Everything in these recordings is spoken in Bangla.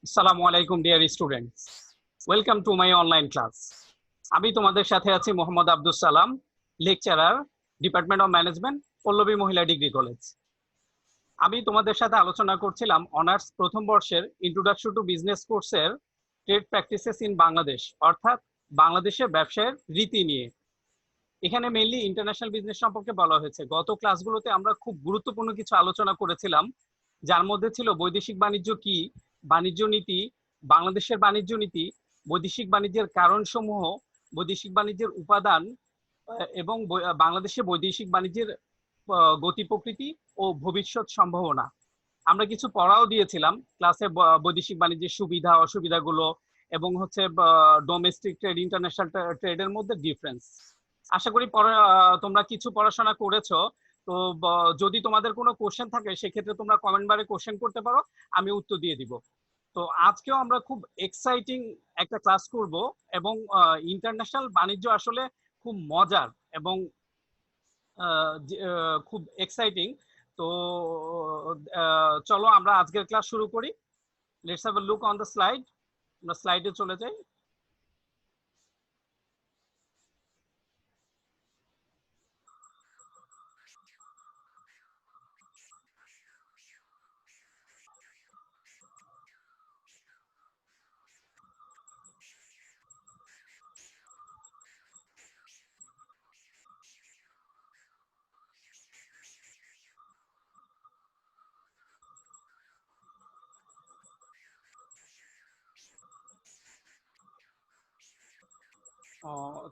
আসসালামু আলাইকুম dear students, welcome to my online class. আমি তোমাদের সাথে আছি Mohammad Abdul Salam, lecturer, department of management, Pallabi মহিলা ডিগ্রি কলেজ। আমি তোমাদের সাথে আলোচনা করছিলাম অনার্স প্রথম বর্ষের ইন্ট্রোডাকশন টু বিজনেস কোর্সের ট্রেড প্র্যাকটিসেস ইন বাংলাদেশ, অর্থাৎ বাংলাদেশের ব্যবসায়ের রীতি নিয়ে। এখানে মেইনলি ইন্টারন্যাশনাল বিজনেস সম্পর্কে বলা হয়েছে। গত ক্লাসগুলোতে আমরা খুব গুরুত্বপূর্ণ কিছু আলোচনা করেছিলাম, যার মধ্যে ছিল বৈদেশিক বাণিজ্য কি, বাণিজ্য নীতি, বাংলাদেশের বাণিজ্য নীতি, বৈদেশিক বাণিজ্যের কারণসমূহ, বৈদেশিক বাণিজ্যের উপাদান এবং বাংলাদেশে বৈদেশিক বাণিজ্যের গতি প্রকৃতি ও ভবিষ্যৎ সম্ভাবনা। আমরা কিছু পড়াও দিয়েছিলাম ক্লাসে, বৈদেশিক বাণিজ্যের সুবিধা অসুবিধাগুলো এবং হচ্ছে ডোমেস্টিক ট্রেড ইন্টারন্যাশনাল ট্রেডের মধ্যে ডিফারেন্স। আশা করি তোমরা কিছু পড়াশোনা করেছো। তো যদি তোমাদের কোনো কোশ্চেন থাকে সেক্ষেত্রে তোমরা কমেন্ট বারে কোশ্চেন করতে পারো, আমি উত্তর দিয়ে দিব। তো আজকেও আমরা খুব এক্সাইটিং একটা ক্লাস করব এবং ইন্টারন্যাশনাল বাণিজ্য আসলে খুব মজার এবং খুব এক্সাইটিং। তো চলো আমরা আজকের ক্লাস শুরু করি। Let's have a look on the slide. আমরা স্লাইডে চলে যাই।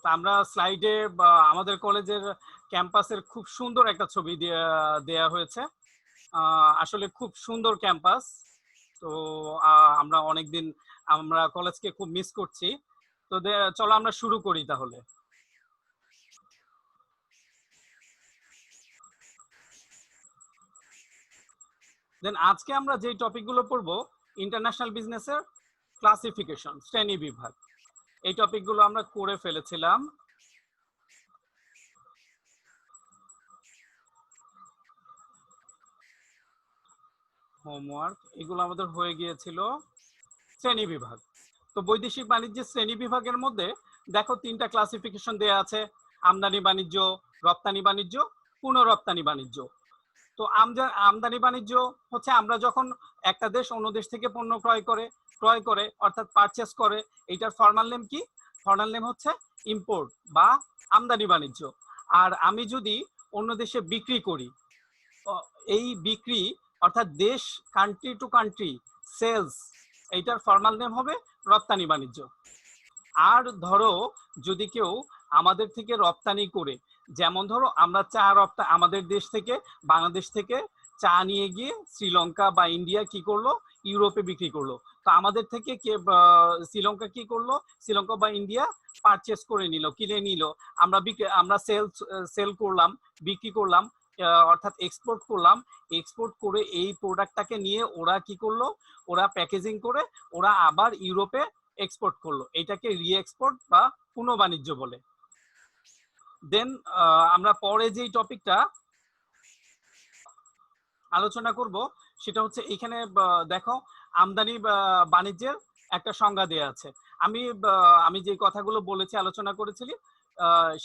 তো আমরা স্লাইডে আমাদের কলেজের ক্যাম্পাসের খুব সুন্দর একটা ছবি দেয়া হয়েছে। আসলে খুব সুন্দর ক্যাম্পাস। তো আমরা অনেকদিন আমরা কলেজকে খুব মিস করছি। তো চলো আমরা শুরু করি তাহলে। দেন আজকে আমরা যে টপিকগুলো পড়বো, ইন্টারন্যাশনাল বিজনেসের ক্লাসিফিকেশন, শ্রেণী বিভাগ। এই টপিকগুলো আমরা করে ফেলেছিলাম। হোমওয়ার্ক এগুলো আমাদের হয়ে গিয়েছিল। শ্রেণী বিভাগ, তো বৈদেশিক বাণিজ্যের শ্রেণী বিভাগের মধ্যে দেখো তিনটা ক্লাসিফিকেশন দেয়া আছে: আমদানি বাণিজ্য, রপ্তানি বাণিজ্য, পুনঃরপ্তানি বাণিজ্য। তো আমদানি বাণিজ্য হচ্ছে আমরা যখন একটা দেশ অন্য দেশ থেকে পণ্য ক্রয় করে অর্থাৎ পারচেস করে, এইটার ফর্মাল নেম কি? ফর্মাল নেম হচ্ছে ইম্পোর্ট বা আমদানি বাণিজ্য। আর আমি যদি অন্য দেশে বিক্রি করি, এই বিক্রি অর্থাৎ দেশ কান্ট্রি টু কান্ট্রি সেলস, এইটার ফর্মাল নেম হবে রপ্তানি বাণিজ্য। আর ধরো যদি কেউ আমাদের থেকে রপ্তানি করে, যেমন ধরো আমরা আমাদের দেশ থেকে বাংলাদেশ থেকে চা নিয়ে গিয়ে শ্রীলঙ্কা বা ইন্ডিয়া কি করলো, ইউরোপে বিক্রি করলো। তো আমাদের থেকে শ্রীলঙ্কা কি করলো, শ্রীলঙ্কা বা ইন্ডিয়া পারচেস করে নিল, কিনে নিল। আমরা সেল করলাম, বিক্রি করলাম, অর্থাৎ এক্সপোর্ট করলাম। এক্সপোর্ট করে এই প্রোডাক্টটাকে নিয়ে ওরা কি করলো, ওরা প্যাকেজিং করে ওরা আবার ইউরোপে এক্সপোর্ট করলো। এটাকে রি এক্সপোর্ট বা পুনঃ বাণিজ্য বলে। দেন আমরা পরে যেই টপিকটা আলোচনা করব সেটা হচ্ছে এখানে দেখো আমদানি বাণিজ্যের একটা সংজ্ঞা দেয়া আছে। আমি যে কথাগুলো বলেছি, আলোচনা করেছি,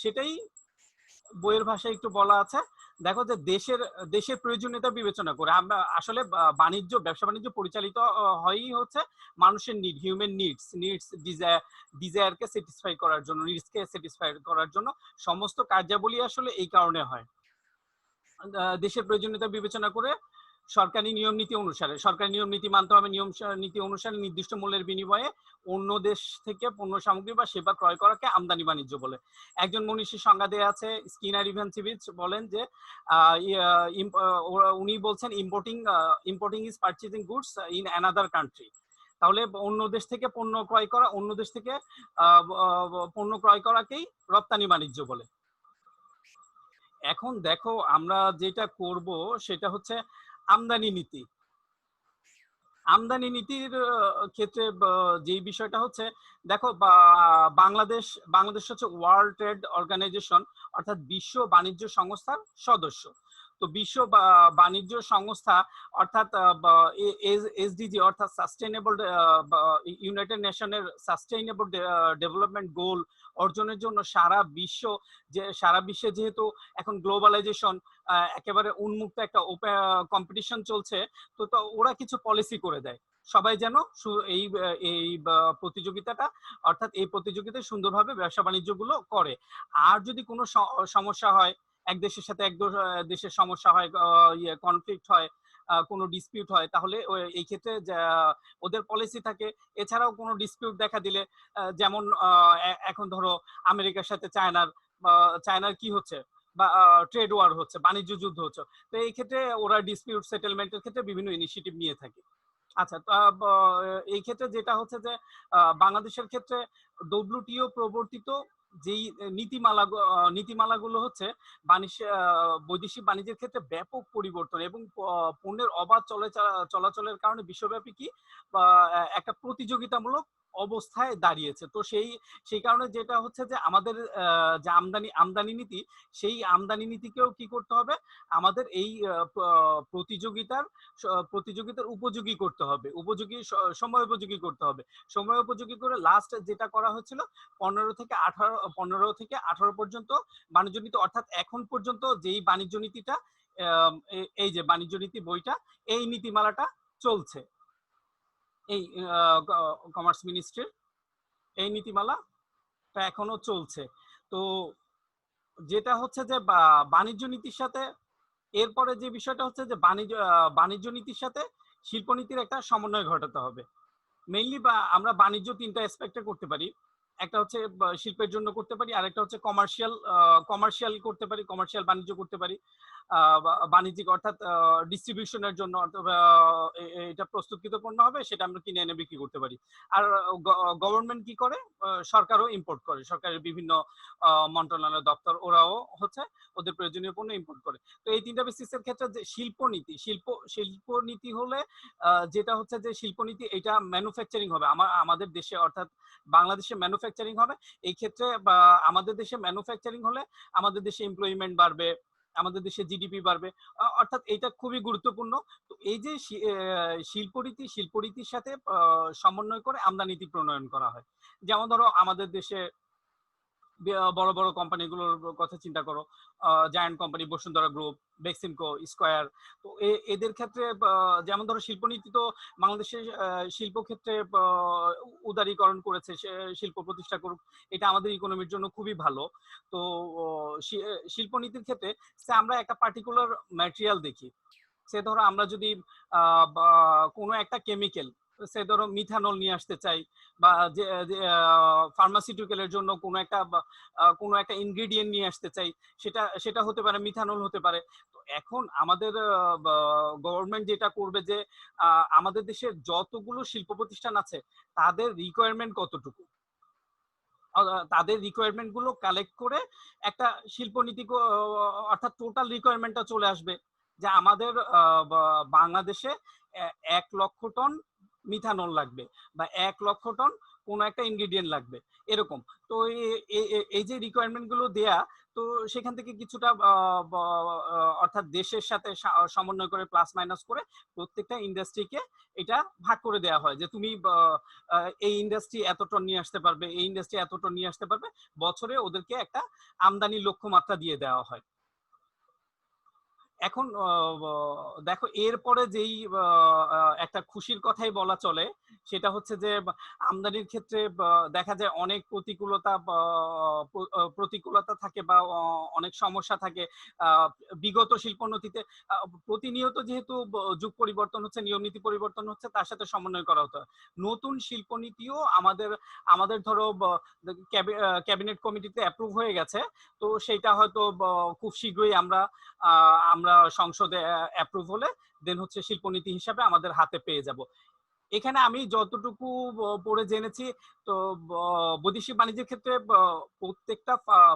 সেটাই বইয়ের ভাষায় একটু বলা আছে। দেখো যে দেশের প্রয়োজনীয়তা বিবেচনা করে আমরা আসলে ব্যবসা বাণিজ্য পরিচালিত হয়ই হচ্ছে মানুষের নিড, হিউম্যান নিডস ডিজায়ারকে স্যাটিসফাই করার জন্য, নিডসকে স্যাটিসফাই করার জন্য সমস্ত কার্যাবলী আসলে এই কারণে হয়। দেশের প্রয়োজনীয়তা বিবেচনা করে সরকারি নিয়ম নীতি মানতে হবে। নিয়ম নীতি অনুসারে নির্দিষ্ট মূল্যের বিনিময়ে অন্য দেশ থেকে পণ্য সামগ্রী বা সেবা ক্রয় করাকে আমদানি বাণিজ্য বলে। একজন মনীষীর সংজ্ঞা দেয়া আছে, স্কিনার ইভানসিভিচ বলেন যে উনি বলছেন importing is purchasing goods in another country. তাহলে অন্য দেশ থেকে পণ্য ক্রয় করা, অন্য দেশ থেকে পণ্য ক্রয় করাকেই রপ্তানি বাণিজ্য বলে। এখন দেখো আমরা যেটা করব সেটা হচ্ছে আমদানি নীতি। আমদানি নীতির ক্ষেত্রে যে বিষয়টা হচ্ছে, দেখো বাংলাদেশ হচ্ছে ওয়ার্ল্ড ট্রেড অর্গানাইজেশন অর্থাৎ বিশ্ব বাণিজ্য সংস্থার সদস্য। তো বিশ্ব বাণিজ্য সংস্থা অর্থাৎ এসডিজি অর্থাৎ সাস্টেইনেবল ইউনাইটেড নেশনের সাস্টেইনেবল ডেভেলপমেন্ট গোল অর্জনের জন্য সারা বিশ্বে যেহেতু এখন গ্লোবালাইজেশন একেবারে উন্মুক্ত একটা কম্পিটিশন চলছে, তো ওরা কিছু পলিসি করে দেয় সবাই যেন এই এই প্রতিযোগিতাটা অর্থাৎ এই প্রতিযোগিতায় সুন্দরভাবে ব্যবসা বাণিজ্যগুলো করে। আর যদি কোনো সমস্যা হয়, এক দেশের সাথে এক দেশের সমস্যা হয়, কনফ্লিক্ট হয়, কোনো ডিসপিউট হয়, তাহলে এই ক্ষেত্রে ওদের পলিসি থাকে। এছাড়াও কোনো ডিসপিউট দেখা দিলে, যেমন এখন ধরো আমেরিকার সাথে চায়নার কি হচ্ছে, বা ট্রেড ওয়ার হচ্ছে, বাণিজ্য যুদ্ধ হচ্ছে, তো এই ক্ষেত্রে ওরা ডিসপিউট সেটেলমেন্টের ক্ষেত্রে বিভিন্ন ইনিশিয়েটিভ নিয়ে থাকে। আচ্ছা, তো এই ক্ষেত্রে যেটা হচ্ছে যে বাংলাদেশের ক্ষেত্রে ডব্লিউটিও প্রবর্তিত যেই নীতিমালাগুলো হচ্ছে বৈদেশিক বাণিজ্যের ক্ষেত্রে ব্যাপক পরিবর্তন এবং পণ্যের অবাধ চলাচলের কারণে বিশ্বব্যাপী কি একটা প্রতিযোগিতামূলক অবস্থায় দাঁড়িয়েছে। তো সেই কারণে যেটা হচ্ছে যে আমাদের যে আমদানি নীতি, সেই আমদানি নীতিকেও কি করতে হবে, আমাদের এই প্রতিযোগিতার উপযোগী করতে হবে, সময় উপযোগী করতে হবে। সময় উপযোগী করে লাস্ট যেটা করা হয়েছিল 15 থেকে 18 পর্যন্ত বাণিজ্য নীতি, অর্থাৎ এখন পর্যন্ত যেই বাণিজ্য নীতিটা, এই যে বাণিজ্য নীতি বইটা, এই নীতিমালাটা চলছে, এই কমার্স মিনিস্ট্রির এই নীতিমালাটা এখনো চলছে। তো যেটা হচ্ছে যে বাণিজ্য নীতির সাথে এরপরে যে বিষয়টা হচ্ছে যে বাণিজ্য নীতির সাথে শিল্পনীতির একটা সমন্বয় ঘটাতে হবে। মেইনলি আমরা বাণিজ্য 3টা অ্যাসপেক্টে করতে পারি। একটা হচ্ছে শিল্পের জন্য করতে পারি, আর একটা হচ্ছে কমার্শিয়াল করতে পারি, কমার্শিয়াল বাণিজ্য করতে পারি, বাণিজ্যিক অর্থাৎ ডিস্ট্রিবিউশনের জন্য এটা প্রস্তুতকৃত পণ্য হবে, সেটা আমরা কিনে এনে বিক্রি করতে পারি। আর গভর্নমেন্ট কি করে, সরকারও ইম্পোর্ট করে, সরকারের বিভিন্ন মন্ত্রণালয় দপ্তর ওরাও হচ্ছে ওদের প্রয়োজনীয় পণ্য ইম্পোর্ট করে। তো এই 3টা বেসিসের ক্ষেত্রে যে শিল্পনীতি হলে যেটা হচ্ছে যে শিল্পনীতি এটা ম্যানুফ্যাকচারিং হবে আমাদের দেশে, অর্থাৎ বাংলাদেশে ম্যানুফ্যাকচারিং হবে। এই ক্ষেত্রে আমাদের দেশে ম্যানুফ্যাকচারিং হলে আমাদের দেশে এমপ্লয়মেন্ট বাড়বে, আমাদের দেশে জিডিপি বাড়বে, অর্থাৎ এটা খুবই গুরুত্বপূর্ণ। তো এই যে শিল্পনীতির সাথে সমন্বয় করে আমদানি প্রণয়ন করা হয়। যেমন ধরো আমাদের দেশে বড় বড় কোম্পানিগুলোর কথা চিন্তা করো, giant company Bashundhara group, Beximco, square. তো এদের ক্ষেত্রে যেমন ধরো শিল্পনীতি তো বাংলাদেশের শিল্প ক্ষেত্রে উদারীকরণ করেছে, শিল্প প্রতিষ্ঠা করুক, এটা আমাদের ইকোনমির জন্য খুবই ভালো। তো শিল্পনীতির ক্ষেত্রে আমরা একটা পার্টিকুলার ম্যাটেরিয়াল দেখি, সে ধরো আমরা যদি কোনো একটা কেমিক্যাল, সে ধরো মিথানল নিয়ে আসতে চাই, বা যে ফার্মাসিউটিক্যালের জন্য কোনো একটা ইনগ্রেডিয়েন্ট নিয়ে আসতে চাই, সেটা হতে পারে মিথানল হতে পারে। তো এখন আমাদের গভর্নমেন্ট যেটা করবে যে আমাদের দেশের যতগুলো শিল্প প্রতিষ্ঠান আছে তাদের রিকোয়ারমেন্ট কতটুকু, তাদের রিকোয়ারমেন্ট গুলো কালেক্ট করে একটা শিল্পনীতি, অর্থাৎ টোটাল রিকোয়ারমেন্টটা চলে আসবে যে আমাদের বাংলাদেশে 1 লক্ষ টন মিথানল লাগবে, বা 1 লক্ষ টন কোনো একটা ইনগ্রেডিয়েন্ট লাগবে, এরকম। তো এই যে রিকোয়ারমেন্ট গুলো দেয়া, তো সেখান থেকে কিছুটা অর্থাৎ দেশের সাথে সমন্বয় করে প্লাস মাইনাস করে প্রত্যেকটা ইন্ডাস্ট্রিকে এটা ভাগ করে দেওয়া হয় যে তুমি এই ইন্ডাস্ট্রি এত টন নিয়ে আসতে পারবে, এই ইন্ডাস্ট্রি এত টন নিয়ে আসতে পারবে, বছরে ওদেরকে একটা আমদানি লক্ষ্যমাত্রা দিয়ে দেওয়া হয়। এখন দেখো এরপরে যেই একটা খুশির কথাই বলা চলে, সেটা হচ্ছে যে আমদানির ক্ষেত্রে দেখা যায় অনেক প্রতিকূলতা থাকে, বা অনেক সমস্যা থাকে। বিগত শিল্পনীতিতে প্রতিনিয়ত যেহেতু যুগ পরিবর্তন হচ্ছে, নিয়ম নীতি পরিবর্তন হচ্ছে, তার সাথে সমন্বয় করা হতো। নতুন শিল্পনীতিও আমাদের ধরো ক্যাবিনেট কমিটিতে অ্যাপ্রুভ হয়ে গেছে, তো সেটা হয়তো খুব শীঘ্রই আমরা সংসদে অ্যাপ্রুভ হলে দেন হচ্ছে শিল্পনীতি হিসাবে আমাদের হাতে পেয়ে যাব। এখানে আমি যতটুকু পড়ে জেনেছি, তো বৈদেশিক বাণিজ্যের ক্ষেত্রে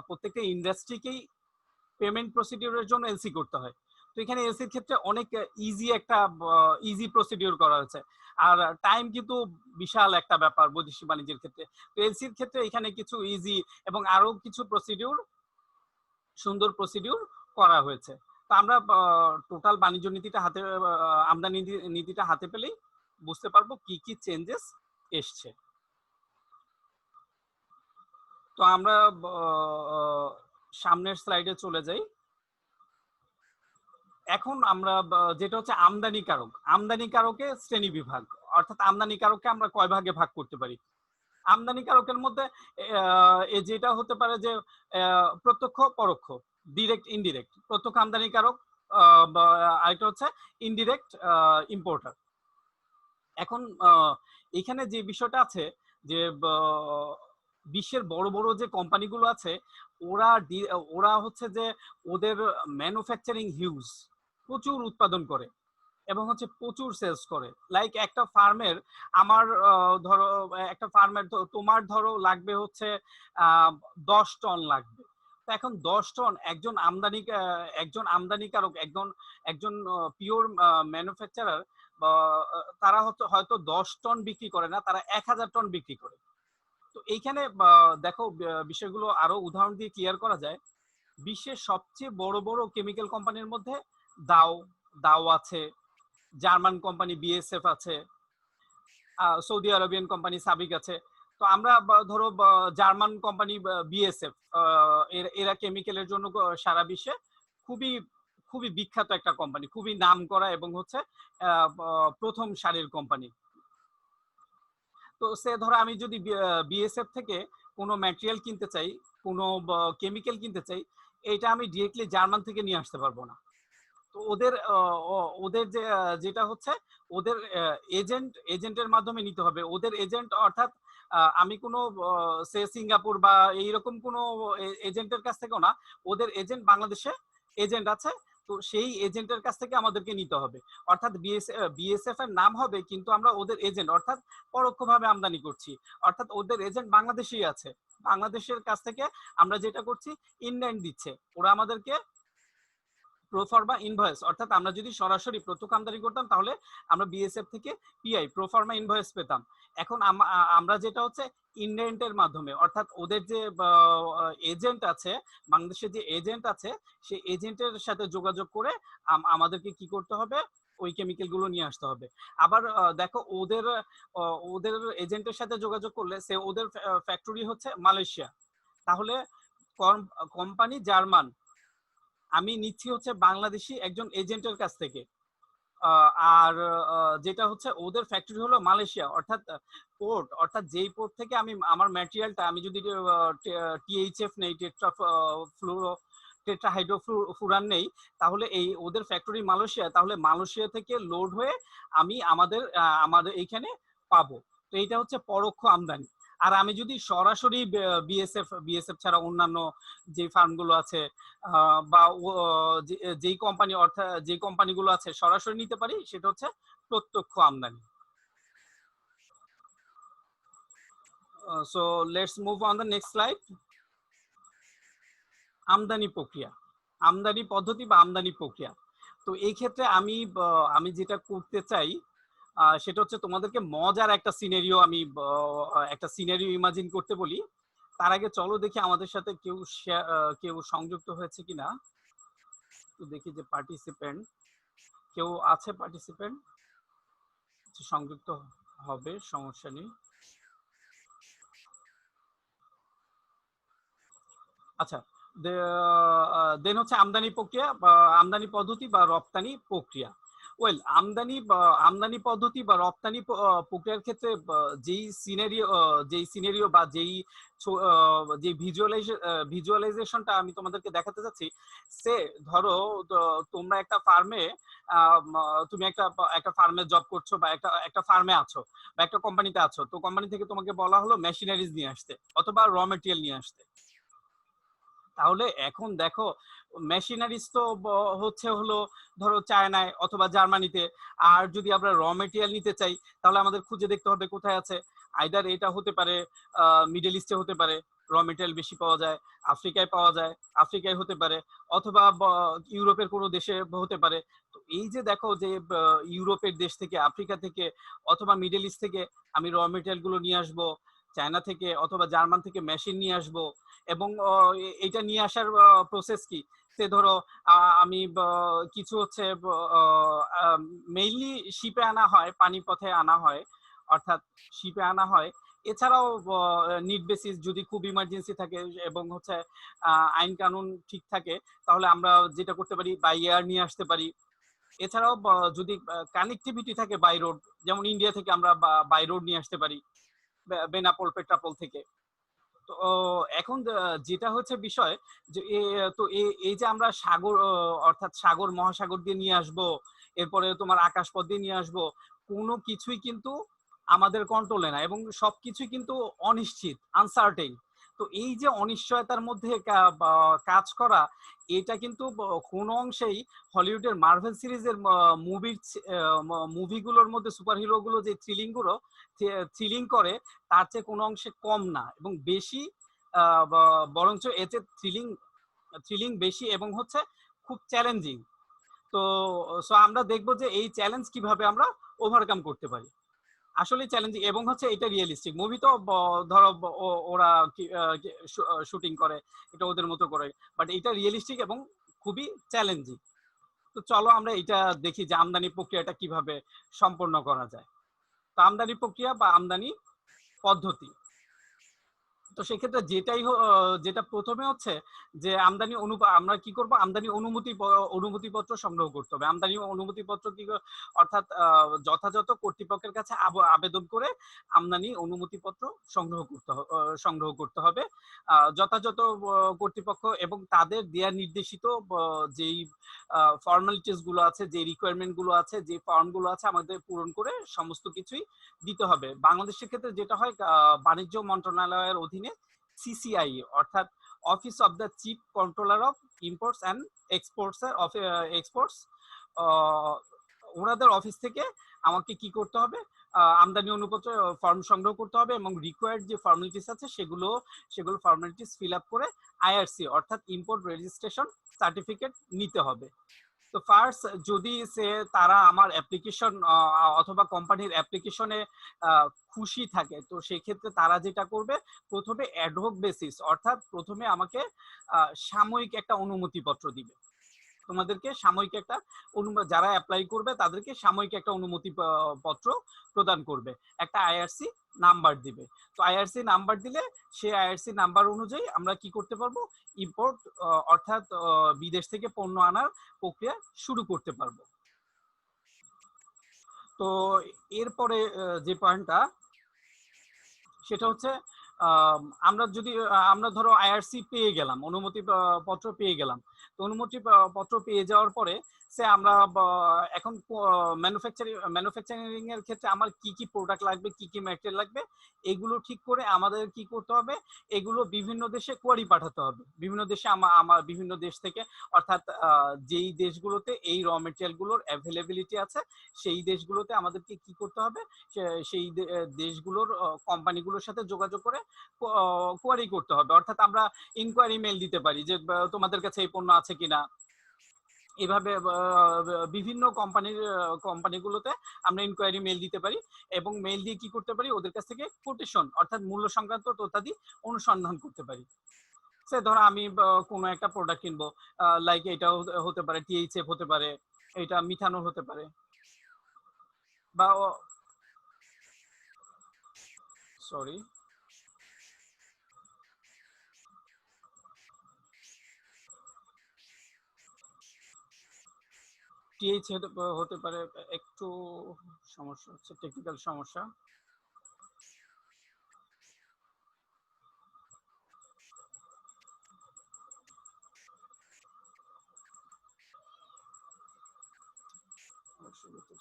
প্রত্যেকটা ইন্ডাস্ট্রিকেই পেমেন্ট প্রসিডিউরের জন্য এলসি করতে হয়। তো এখানে এলসির ক্ষেত্রে অনেক ইজি প্রসিডিউর করা হয়েছে, আর টাইম কিন্তু বিশাল একটা ব্যাপার বৈদেশিক বাণিজ্যের ক্ষেত্রে। তো এলসির ক্ষেত্রে এখানে কিছু ইজি এবং আরো কিছু সুন্দর প্রসিডিউর করা হয়েছে। তো আমরা টোটাল বাণিজ্য নীতিটা হাতে আমদানি নীতিটা হাতে পেলেই বুঝতে পারবো কি কি চেঞ্জেস এসছে। তো আমরা সামনের স্লাইডে চলে যাই। এখন আমরা যেটা হচ্ছে আমদানিকারকের শ্রেণী বিভাগ, অর্থাৎ আমদানিকারককে আমরা কয় ভাগে ভাগ করতে পারি। আমদানিকারকের মধ্যে যেটা হতে পারে যে প্রত্যক্ষ পরোক্ষ, ডিরেক্ট ইনডিরেক্ট। প্রত্যক্ষ আমদানিকারক, আরেকটা হচ্ছে ইনডিরেক্ট ইম্পোর্টার। এখন এখানে যে বিষয়টা আছে যে বিশ্বের বড় বড় যে কোম্পানিগুলো আছে ওরা হচ্ছে যে ওদের ম্যানুফ্যাকচারিং হিউজ, প্রচুর উৎপাদন করে এবং হচ্ছে প্রচুর সেলস করে। লাইক একটা ফার্মের, আমার ধরো একটা ফার্মের তোমার ধরো লাগবে হচ্ছে 10 টন লাগবে। তো এখন 10 টন একজন আমদানিকারক, একজন পিওর ম্যানুফ্যাকচারার তারা হয়তো 10 টন বিক্রি করে না, তারা 1000 টন বিক্রি করে। তো এইখানে দেখো বিষয়গুলো আরো উদাহরণ দিয়ে ক্লিয়ার করা যায়। বিশ্বের সবচেয়ে বড় বড় কেমিক্যাল কোম্পানির মধ্যে দাও আছে, জার্মান কোম্পানি বিএসএফ আছে, সৌদি আরবিয়ান কোম্পানি সাবিক আছে। তো আমরা ধরো জার্মান কোম্পানি বিএসএফ, এরা কেমিক্যালের জন্য সারা বিশ্বে খুবই খুবই বিখ্যাত একটা কোম্পানি, খুবই নাম করা এবং হচ্ছে প্রথম সারির কোম্পানি। তো সে ধরো আমি যদি বিএসএফ থেকে কোনো ম্যাটেরিয়াল কিনতে চাই, কোনো কেমিক্যাল কিনতে চাই, এটা আমি ডিরেক্টলি জার্মান থেকে নিয়ে আসতে পারবো না। তো ওদের যেটা হচ্ছে ওদের এজেন্টের মাধ্যমে নিতে হবে। ওদের এজেন্ট অর্থাৎ আমি কোনো সে সিঙ্গাপুর বা এইরকম কোনো এজেন্টের কাছ থেকেও না, ওদের এজেন্ট বাংলাদেশে এজেন্ট আছে, তো সেই এজেন্টের কাছ থেকে আমাদেরকে নিতে হবে। অর্থাৎ বিএসএফ এর নাম হবে কিন্তু আমরা ওদের এজেন্ট, অর্থাৎ পরোক্ষভাবে আমদানি করছি। অর্থাৎ ওদের এজেন্ট বাংলাদেশেই আছে, বাংলাদেশের কাছ থেকে আমরা যেটা করছি ইনল্যান্ড দিচ্ছে, ওরা আমাদেরকে প্রোফর্মা ইনভয়েস, অর্থাৎ আমরা যদি সরাসরি প্রত্যক্ষ আমদানি করতাম তাহলে আমরা বিএসএফ থেকে পিআই প্রোফর্মা ইনভয়েস পেতাম। এখন আমরা যেটা হচ্ছে ইনল্যান্ডের মাধ্যমে, অর্থাৎ ওদের যে এজেন্ট আছে, বাংলাদেশের যে এজেন্ট আছে, সেই এজেন্টের সাথে যোগাযোগ করে আমাদেরকে কি করতে হবে, ওই কেমিক্যাল গুলো নিয়ে আসতে হবে। আবার দেখো ওদের এজেন্টের সাথে যোগাযোগ করলে সে ওদের ফ্যাক্টরি হচ্ছে মালয়েশিয়া, তাহলে কোম্পানি জার্মান, আমি নিচ্ছি হচ্ছে বাংলাদেশি একজন এজেন্টের কাছ থেকে, আর যেটা হচ্ছে ওদের ফ্যাক্টরি হলো মালয়েশিয়া, অর্থাৎ পোর্ট, অর্থাৎ যেই পোর্ট থেকে আমি আমার ম্যাটেরিয়ালটা আমি যদি টিএইচএফ নেই, টেট্রাহাইড্রোফুরান নেই, তাহলে এই ওদের ফ্যাক্টরি মালয়েশিয়া, তাহলে মালয়েশিয়া থেকে লোড হয়ে আমি আমাদের এইখানে পাবো। তো এইটা হচ্ছে পরোক্ষ আমদানি। আর আমি যদি সরাসরি বিএসএফ ছাড়া অন্যান্য যে ফার্মগুলো আছে বা যেই কোম্পানি, অর্থাৎ যে কোম্পানিগুলো আছে সরাসরি নিতে পারি, সেটা হচ্ছে প্রত্যক্ষ আমদানি। So let's move on the next slide. আমদানি প্রক্রিয়া, আমদানি পদ্ধতি বা আমদানি প্রক্রিয়া। তো এই ক্ষেত্রে আমি যেটা করতে চাই সেটা হচ্ছে তোমাদেরকে মজার একটা সিনারিও ইমাজিন করতে বলি। তার আগে চলো দেখি আমাদের সাথে কেউ সংযুক্ত হয়েছে কিনা, একটু দেখি যে পার্টিসিপেন্ট কেউ আছে, সংযুক্ত হবে, সমস্যা নেই। আচ্ছা, দেন হচ্ছে আমদানি প্রক্রিয়া বা আমদানি পদ্ধতি বা রপ্তানি প্রক্রিয়া। ওয়েল, আমদানি পদ্ধতি বা রপ্তানি প্রক্রিয়ার ক্ষেত্রে যেই সিনারিও বা যেই ভিজুয়ালাইজেশনটা আমি তোমাদেরকে দেখাতে চাচ্ছি, সে ধরো তোমরা একটা ফার্মে, তুমি একটা ফার্মে জব করছো বা একটা ফার্মে আছো বা একটা কোম্পানিতে আছো। তো কোম্পানি থেকে তোমাকে বলা হলো মেশিনারিজ নিয়ে আসতে অথবা র মেটেরিয়াল নিয়ে আসতে। তাহলে এখন দেখো মেশিনারিজ তো হলো ধরো চায়নায় অথবা জার্মানিতে, আর যদি আমরা র মেটেরিয়াল নিতে চাই তাহলে আমাদের খুঁজে দেখতে হবে কোথায় আছে। আইদার এটা হতে পারে মিডল ইস্টে হতে পারে, র মেটেরিয়াল বেশি পাওয়া যায়, আফ্রিকায় পাওয়া যায়, আফ্রিকায় হতে পারে, অথবা ইউরোপের কোনো দেশে হতে পারে। তো এই যে দেখো যে ইউরোপের দেশ থেকে, আফ্রিকা থেকে অথবা মিডল ইস্ট থেকে আমি র মেটেরিয়াল গুলো নিয়ে আসবো, চায়না থেকে অথবা জার্মান থেকে মেশিন নিয়ে আসবো, এবং এটা নিয়ে আসার প্রসেস কি, সে ধরো আমি কিছু হচ্ছে মেইনলি শিপে আনা হয়, পানিপথে আনা হয়, অর্থাৎ শিপে আনা হয়। এছাড়াও নিড বেসিস যদি খুব ইমার্জেন্সি থাকে এবং হচ্ছে আইন কানুন ঠিক থাকে, তাহলে আমরা যেটা করতে পারি বাই এয়ার নিয়ে আসতে পারি। এছাড়াও যদি কানেক্টিভিটি থাকে বাই রোড, যেমন ইন্ডিয়া থেকে আমরা বাই রোড নিয়ে আসতে পারি, বেনাপোল পেট্রাপোল থেকে। তো এখন যেটা হচ্ছে বিষয় যে তো এই যে আমরা সাগর অর্থাৎ সাগর মহাসাগর দিয়ে নিয়ে আসব, এরপরে তোমার আকাশপথ দিয়ে নিয়ে আসব, কোনো কিছুই কিন্তু আমাদের কন্ট্রোলে না এবং সবকিছুই কিন্তু অনিশ্চিত, আনসার্টেন। তো এই যে অনিশ্চয়তার মধ্যে কাজ করা, এটা কিন্তু কোনো অংশেই হলিউডের মার্ভেল সিরিজের মুভিগুলোর মধ্যে সুপার হিরো গুলো যে থ্রিলিং করে তার চেয়ে কোনো অংশে কম না এবং বেশি, বরঞ্চ এতে থ্রিলিং বেশি এবং হচ্ছে খুব চ্যালেঞ্জিং। তো আমরা দেখবো যে এই চ্যালেঞ্জ কিভাবে আমরা ওভারকাম করতে পারি। আসলে চ্যালেঞ্জিং এবং হচ্ছে এটা রিয়েলিস্টিক মুভি। তো ধরো ওরা শুটিং করে এটা ওদের মতো করে, বাট এটা রিয়েলিস্টিক এবং খুবই চ্যালেঞ্জিং। তো চলো আমরা এটা দেখি যে আমদানি প্রক্রিয়াটা কিভাবে সম্পন্ন করা যায়। তো আমদানি প্রক্রিয়া বা আমদানি পদ্ধতি, তো সেক্ষেত্রে যেটা প্রথমে হচ্ছে যে আমরা কি করব, আমদানি অনুমতিপত্র সংগ্রহ করতে হবে। আমদানি অনুমতিপত্র কি, অর্থাৎ যথাযথ কর্তৃপক্ষের কাছে আবেদন করে আমদানি অনুমতিপত্র সংগ্রহ করতে হবে। যথাযথ কর্তৃপক্ষ এবং তাদের দেয়া নির্দেশিত যেই ফর্মালিটিস গুলো আছে, যে রিকোয়ারমেন্ট গুলো আছে, যে ফর্ম গুলো আছে, আমাদের পূরণ করে সমস্ত কিছুই দিতে হবে। বাংলাদেশের ক্ষেত্রে যেটা হয়, বাণিজ্য মন্ত্রণালয়ের অধীনে সিসিআই অর্থাৎ office of the chief controller of imports and exports, ওনাদের অফিস থেকে আমাকে কি করতে হবে, আমদানি অনুমতিপত্র ফর্ম সংগ্রহ করতে হবে এবং রিকোয়ার্ড যে ফর্মালিটিস আছে সেগুলো ফর্মালিটিস ফিল আপ করে আইআরসি অর্থাৎ ইম্পোর্ট রেজিস্ট্রেশন সার্টিফিকেট নিতে হবে। তো ফার্স্ট যদি তারা আমার অ্যাপ্লিকেশন অথবা কোম্পানির অ্যাপ্লিকেশনে খুশি থাকে, তো সেই ক্ষেত্রে তারা যেটা করবে, প্রথমে অ্যাডহক বেসিস অর্থাৎ প্রথমে আমাকে সাময়িক একটা অনুমতিপত্র দিবে। তোমাদেরকে সাময়িক একটা যারা অ্যাপ্লাই করবে তাদেরকে সাময়িক একটা অনুমতি পত্র প্রদান করবে, একটা আইআরসি নাম্বার দিবে। তো আইআরসি নাম্বার দিলে সেই আইআরসি নাম্বার অনুযায়ী আমরা কি করতে পারবো, ইম্পোর্ট অর্থাৎ বিদেশ থেকে পণ্য আনার প্রক্রিয়া শুরু করতে পারবো। তো এরপরে যে পয়েন্টটা সেটা হচ্ছে, আমরা ধরো আইআরসি পেয়ে গেলাম, অনুমতি পত্র পেয়ে গেলাম। তো অনুমতি পত্র পেয়ে যাওয়ার পরে আমরা এখন ম্যানুফ্যাকচারিং এর ক্ষেত্রে আমার কি কি প্রোডাক্ট লাগবে, কি কি ম্যাটেরিয়াল লাগবে, এগুলো ঠিক করে আমাদের কি করতে হবে, এগুলো বিভিন্ন দেশে কোয়ারি পাঠাতে হবে। বিভিন্ন দেশে আমার বিভিন্ন দেশ থেকে, অর্থাৎ যেই দেশগুলোতে এই র মেটেরিয়াল গুলোর অ্যাভেলেবিলিটি আছে সেই দেশগুলোতে আমাদেরকে কি করতে হবে, সেই দেশগুলোর কোম্পানিগুলোর সাথে যোগাযোগ করে কোয়ারি করতে হবে। অর্থাৎ আমরা ইনকোয়ারি মেল দিতে পারি যে তোমাদের কাছে এই পণ্য আছে কিনা। এভাবে বিভিন্ন কোম্পানিগুলোতে আমরা ইনকোয়ারি মেল দিতে পারি এবং মেল দিয়ে কি করতে পারি, ওদের কাছ থেকে কোটেশন অর্থাৎ মূল্য সংক্রান্ত তথ্যাদি অনুসন্ধান করতে পারি। সে ধরো আমি কোনো একটা প্রোডাক্ট কিনবো, লাইক এটা হতে পারে টিএইচএফ, হতে পারে এটা মিথানল, হতে পারে বা সরি টিএইচ হতে পারে। একটু সমস্যা হচ্ছে, টেকনিক্যাল সমস্যা।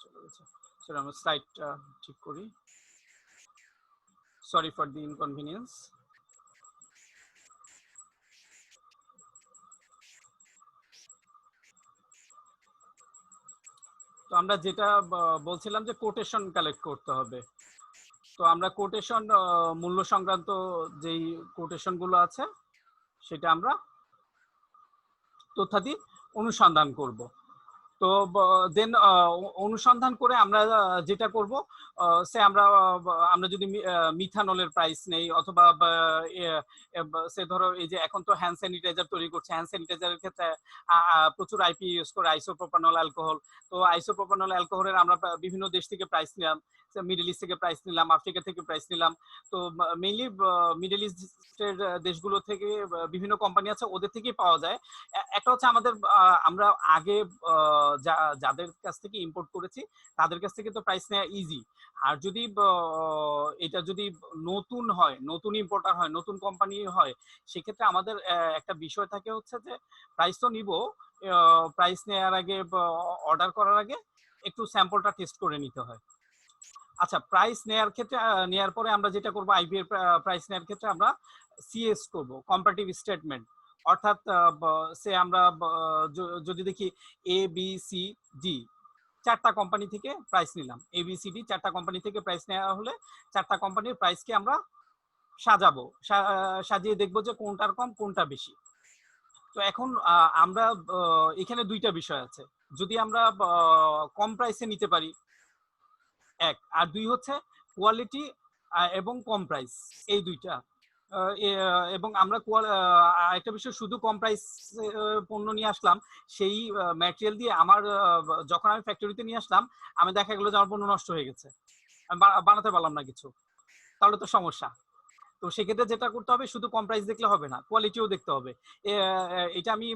চলে গেছে, সেটা আমরা স্লাইডটা ঠিক করি। Sorry for the inconvenience. তো আমরা যেটা বলছিলাম যে কোটেশন কালেক্ট করতে হবে। তো আমরা কোটেশন, মূল্য সংক্রান্ত যেই কোটেশন গুলো আছে সেটা আমরা তথ্যাদি অনুসন্ধান করব। তো দেন অনুসন্ধান করে আমরা যেটা করব, সে আমরা আমরা যদি মিথানলের প্রাইস নেই, অথবা সে ধরো এই যে এখন তো হ্যান্ড স্যানিটাইজার তৈরি করছে, হ্যান্ড স্যানিটাইজারের ক্ষেত্রে প্রচুর আইপি ইউজ করে আইসোপ্রোপানল অ্যালকোহল। তো আইসোপ্রোপানল অ্যালকোহলের আমরা বিভিন্ন দেশ থেকে প্রাইস নিলাম, মিডল ইস্ট থেকে প্রাইস নিলাম, আফ্রিকা থেকে প্রাইস নিলাম। তো মেইনলি মিডল ইস্টের দেশগুলো থেকে বিভিন্ন কোম্পানি আছে, ওদের থেকেই পাওয়া যায়। একটা হচ্ছে আমাদের আমরা আগে যাদের কাছ থেকে ইম্পোর্ট করেছি তাদের কাছ থেকে তো প্রাইস নেওয়া ইজি। আর যদি এটা যদি নতুন হয়, নতুন ইম্পোর্টার হয়, নতুন কোম্পানি হয়, সেক্ষেত্রে আমাদের একটা বিষয় থাকে হচ্ছে যে প্রাইস তো নিব, প্রাইস নেওয়ার আগে, অর্ডার করার আগে একটু স্যাম্পলটা টেস্ট করে নিতে হয়। আচ্ছা, প্রাইস নেওয়ার ক্ষেত্রে, নেওয়ার পরে আমরা যেটা করব, আইপি এর প্রাইস নেওয়ার ক্ষেত্রে আমরা সিএস করব, কম্পারেটিভ স্টেটমেন্ট। অর্থাৎ সে আমরা যদি দেখি এ বি সি ডি চারটা কোম্পানি থেকে প্রাইস নিলাম, এ বি সি ডি চারটা কোম্পানি থেকে প্রাইস নেওয়া হলে চারটা কোম্পানির প্রাইসকে আমরা সাজাবো, সাজিয়ে দেখবো যে কোনটার কম কোনটা বেশি। তো এখন আমরা এখানে দুইটা বিষয় আছে, যদি আমরা কম প্রাইসে নিতে পারি এক, আর দুই হচ্ছে কোয়ালিটি এবং কম প্রাইস, এই দুইটা। এবং আমরা একটা বিষয়, শুধু কম প্রাইস পণ্য নিয়ে আসলাম, সেই ম্যাটেরিয়াল দিয়ে আমার যখন আমি ফ্যাক্টরিতে নিয়ে আসলাম, আমি দেখা গেলো যে আমার পণ্য নষ্ট হয়ে গেছে, আমি বানাতে পারলাম না কিছু, তাহলে তো সমস্যা। তো সেক্ষেত্রে যেটা করতে হবে, শুধু কম প্রাইস দেখলে হবে না, কোয়ালিটিও দেখতে হবে। এটা আমি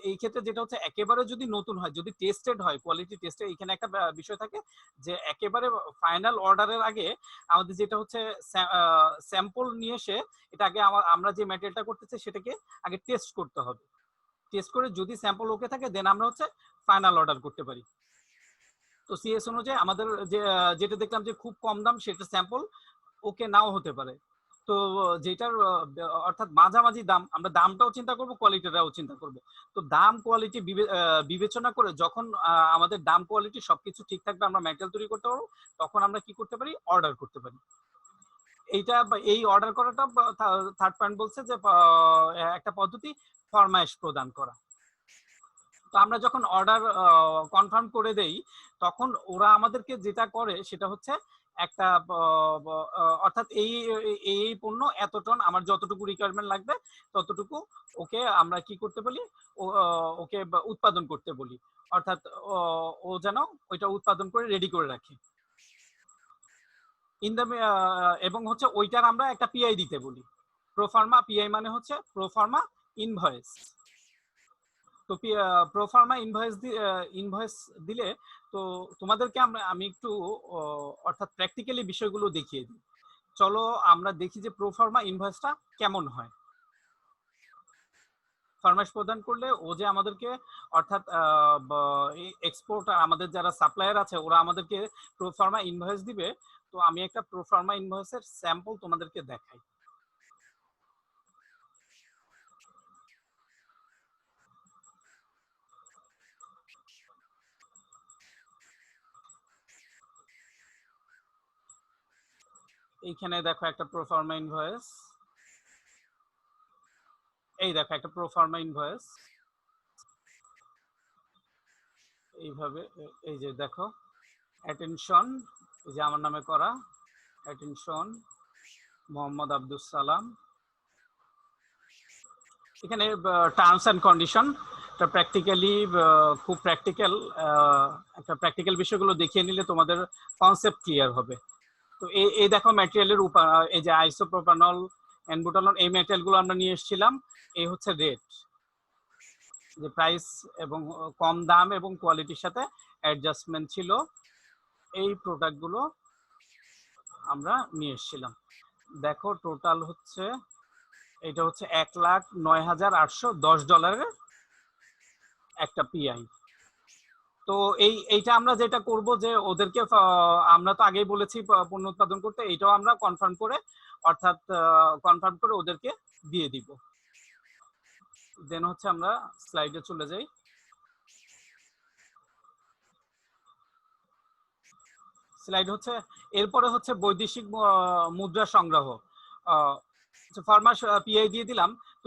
এই ক্ষেত্রে যেটা হচ্ছে, একেবারে যদি নতুন হয়, যদি টেস্টেড হয়, কোয়ালিটি টেস্টেড, এখানে একটা বিষয় থাকে যে একেবারে ফাইনাল অর্ডারের আগে আমাদের যেটা হচ্ছে স্যাম্পল নিয়ে এসে, এটা আগে আমরা যে ম্যাটেরিয়ালটা করতেছি সেটাকে আগে টেস্ট করতে হবে। টেস্ট করে যদি স্যাম্পল ওকে থাকে, দেন আমরা হচ্ছে ফাইনাল অর্ডার করতে পারি। তো সিএস অনুযায়ী আমাদের যেটা দেখলাম যে খুব কম দাম, সেটা স্যাম্পল ওকে নাও হতে পারে। তো যেটার অর্থাৎ মাঝামাঝি দাম, আমরা দামটাও চিন্তা করব, কোয়ালিটিটাও চিন্তা করব। তো দাম কোয়ালিটি বিবেচনা করে যখন আমাদের দাম কোয়ালিটি সবকিছু ঠিক থাকবে, আমরা ম্যাটেরিয়াল তৈরি করতে পারবো, তখন আমরা কি করতে পারি, অর্ডার করতে পারি। এইটা, এই অর্ডার করাটা থার্ড পয়েন্ট বলছে যে একটা পদ্ধতি ফরমায়েশ প্রদান করা। তো আমরা যখন অর্ডার কনফার্ম করে দেই, তখন ওরা আমাদেরকে যেটা করে সেটা হচ্ছে একটা অর্থাৎ এই পণ্য এত টন, আমার যতটুকু রিকোয়ারমেন্ট লাগবে ততটুকু ওকে আমরা কি করতে বলি, ওকে উৎপাদন করতে বলি। অর্থাৎ ও যেন ওইটা উৎপাদন করে রেডি করে রাখে এবং হচ্ছে ওইটার আমরা একটা পিআই দিতে বলি। প্রোফার্মা পিআই মানে হচ্ছে প্রোফার্মা ইনভয়েস। তো প্রোফার্মা ইনভয়েস দিলে, তো তোমাদেরকে আমি একটু অর্থাৎ প্র্যাকটিক্যালি বিষয়গুলো দেখিয়ে দিই। চলো আমরা দেখি যে প্রোফার্মা ইনভয়েসটা কেমন হয়। ফরমাশ প্রদান করলে ও যে আমাদেরকে, অর্থাৎ এক্সপোর্টার, আমাদের যারা সাপ্লায়ার আছে, ওরা আমাদেরকে প্রোফার্মা ইনভয়েস দিবে। তো আমি একটা প্রোফার্মা ইনভয়েসের স্যাম্পল তোমাদেরকে দেখাই। এইখানে দেখো একটা প্রোফার্মা ইনভয়েস, এই দেখো একটা প্রোফার্মা ইনভয়েস, এইভাবে, এই যে দেখো অ্যাটেনশন, এই যে আমার নামে করা, অ্যাটেনশন মোহাম্মদ আব্দুল সালাম। এখানে টার্মস অ্যান্ড কন্ডিশন, এটা প্র্যাকটিক্যালি খুব প্র্যাকটিক্যাল, একটা প্র্যাকটিক্যাল বিষয়গুলো দেখিয়ে নিলে তোমাদের কনসেপ্ট ক্লিয়ার হবে। তো এই দেখো ম্যাটেরিয়ালের এই যে আইসোপ্রোপানল, এনবুটানল, এই ম্যাটেরিয়ালগুলো আমরা নিয়ে এসেছিলাম। এই হচ্ছে রেট, যে প্রাইস এবং কম দাম এবং কোয়ালিটির সাথে অ্যাডজাস্টমেন্ট ছিল, এই প্রোডাক্টগুলো আমরা নিয়ে এসেছিলাম। দেখো টোটাল হচ্ছে, এটা হচ্ছে $1,09,810 একটা পিআই। তো এইটা আমরা যেটা করব যে ওদেরকে, আমরা তো আগেই বলেছি পণ্য উৎপাদন করতে, এইটাও আমরা কনফার্ম করে, অর্থাৎ কনফার্ম করে ওদেরকে দিয়ে দিব। দেন হচ্ছে আমরা স্লাইডে চলে যাই। স্লাইড হচ্ছে, এরপরে হচ্ছে বৈদেশিক মুদ্রা সংগ্রহ। ফরমাশ পিআই দিয়ে দিলাম। তো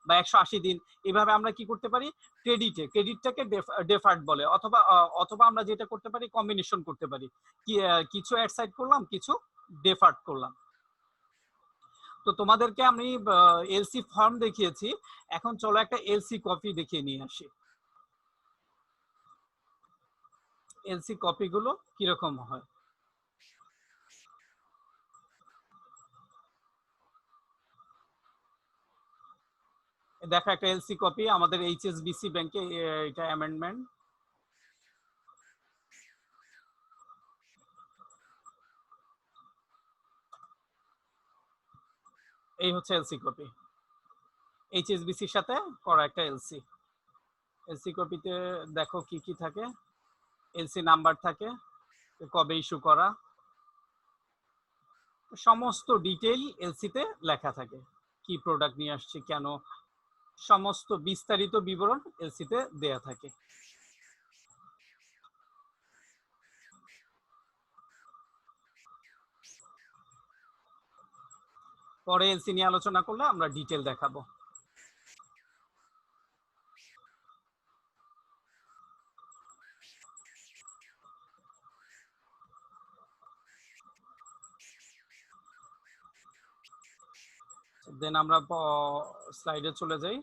বা 180 দিন, এভাবে আমরা কি করতে পারি, ক্রেডিটটাকে ডেফার্ড বলে, অথবা অথবা আমরা যেটা করতে পারি কম্বিনেশন করতে পারি, কিছু অ্যাডসাইড করলাম, কিছু ডেফার্ড করলাম। তো তোমাদেরকে আমি এলসি ফর্ম দেখিয়েছি, এখন চলো একটা এলসি কপি দেখিয়ে নিয়ে আসি। এলসি কপি গুলো কিরকম হয়। দেখো একটা এলসি কপি আমাদের এইচএসবিসি ব্যাংকে, এটা অ্যামেন্ডমেন্ট। এই হচ্ছে এলসি কপি, এইচএসবিসির সাথে করা একটা এলসি। এলসি কপিতে দেখো কি কি থাকে, এলসি নাম্বার থাকে, কবে ইস্যু করা, সমস্ত ডিটেইল এলসিতে লেখা থাকে, কি প্রোডাক্ট নিয়ে আসছে, কেন, সমস্ত বিস্তারিত বিবরণ এলসিতে দেয়া থাকে। পরে এলসি নিয়ে আলোচনা করলে আমরা ডিটেল দেখাবো। দেন আমরা স্লাইডে চলে যাই।